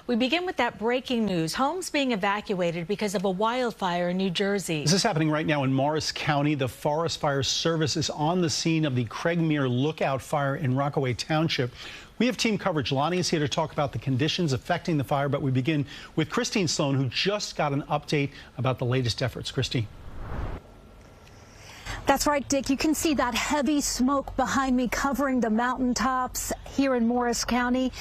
We begin with that breaking news. Homes being evacuated because of a wildfire in New Jersey. This is happening right now in Morris County. The Forest Fire Service is on the scene of the Craigmere Lookout Fire in Rockaway Township. We have team coverage. Lonnie is here to talk about the conditions affecting the fire, but we begin with Christine Sloan, who just got an update about the latest efforts. Christine. That's right, Dick. You can see that heavy smoke behind me covering the mountaintops here in Morris County.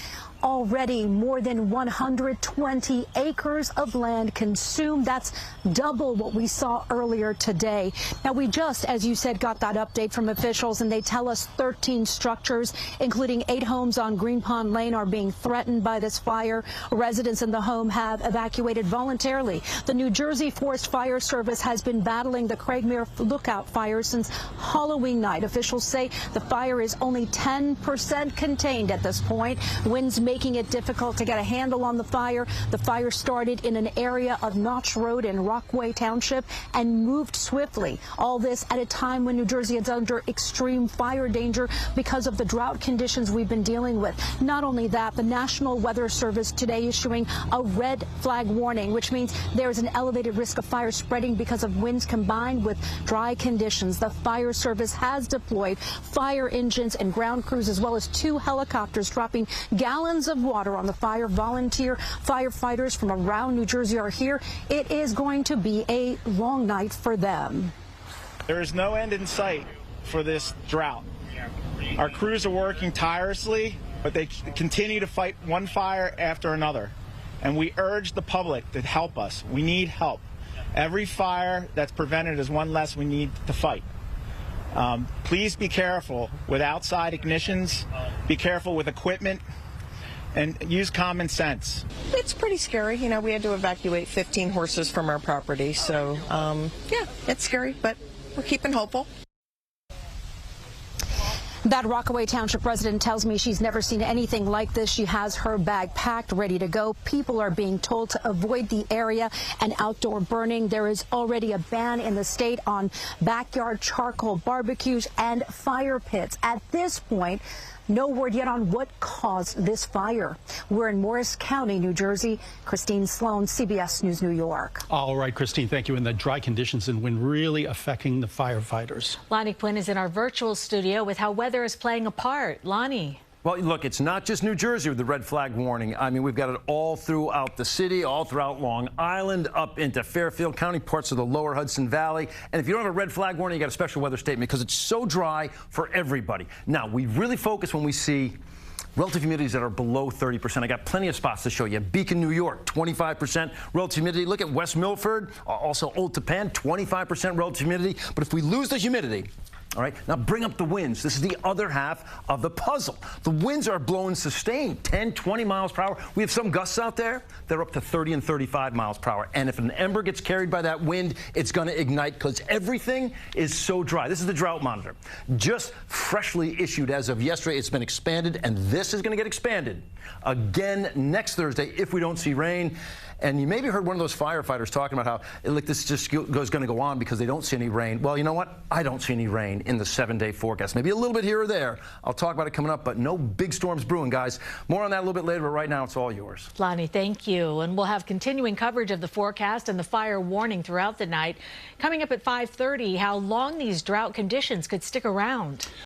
Already more than 120 acres of land consumed. That's double what we saw earlier today. Now, we just, as you said, got that update from officials, and they tell us 13 structures, including 8 homes on Green Pond Lane, are being threatened by this fire. Residents in the home have evacuated voluntarily. The New Jersey Forest Fire Service has been battling the Craigmere Lookout fire since Halloween night. Officials say the fire is only 10% contained at this point. Winds making it difficult to get a handle on the fire. The fire started in an area of Notch Road in Rockaway Township and moved swiftly. All this at a time when New Jersey is under extreme fire danger because of the drought conditions we've been dealing with. Not only that, the National Weather Service today issuing a red flag warning, which means there is an elevated risk of fire spreading because of winds combined with dry conditions. The fire service has deployed fire engines and ground crews, as well as 2 helicopters dropping gallons of water on the fire. Volunteer firefighters from around New Jersey are here. It is going to be a long night for them. There is no end in sight for this drought. Our crews are working tirelessly, but they continue to fight one fire after another. And we urge the public to help us. We need help. Every fire that's prevented is one less we need to fight. Please be careful with outside ignitions. Be careful with equipment. And use common sense. It's pretty scary. You know, we had to evacuate 15 horses from our property. So, yeah, it's scary, but we're keeping hopeful. That Rockaway Township resident tells me she's never seen anything like this. She has her bag packed, ready to go. People are being told to avoid the area and outdoor burning. There is already a ban in the state on backyard charcoal barbecues and fire pits. At this point, no word yet on what caused this fire. We're in Morris County, New Jersey. Christine Sloan, CBS News, New York. All right, Christine, thank you. And the dry conditions and wind really affecting the firefighters. Lonnie Quinn is in our virtual studio with how weather is playing a part. Lonnie. Well, look, it's not just New Jersey with the red flag warning. I mean, we've got it all throughout the city, all throughout Long Island, up into Fairfield County, parts of the lower Hudson Valley. And if you don't have a red flag warning, you got a special weather statement because it's so dry for everybody. Now, we really focus when we see relative humidities that are below 30%. I got plenty of spots to show you. Beacon, New York, 25% relative humidity. Look at West Milford, also Old Tappan, 25% relative humidity. But if we lose the humidity, all right, now bring up the winds. This is the other half of the puzzle. The winds are blowing sustained, 10, 20 miles per hour. We have some gusts out there. They're up to 30 and 35 miles per hour. And if an ember gets carried by that wind, it's going to ignite because everything is so dry. This is the drought monitor. Just freshly issued as of yesterday. It's been expanded, and this is going to get expanded again next Thursday if we don't see rain. And you maybe heard one of those firefighters talking about how like this just going to go on because they don't see any rain. Well, you know what? I don't see any rain in the 7-day forecast. Maybe a little bit here or there. I'll talk about it coming up, but no big storms brewing, guys. More on that a little bit later, but right now it's all yours. Lonnie, thank you. And we'll have continuing coverage of the forecast and the fire warning throughout the night. Coming up at 5:30, how long these drought conditions could stick around.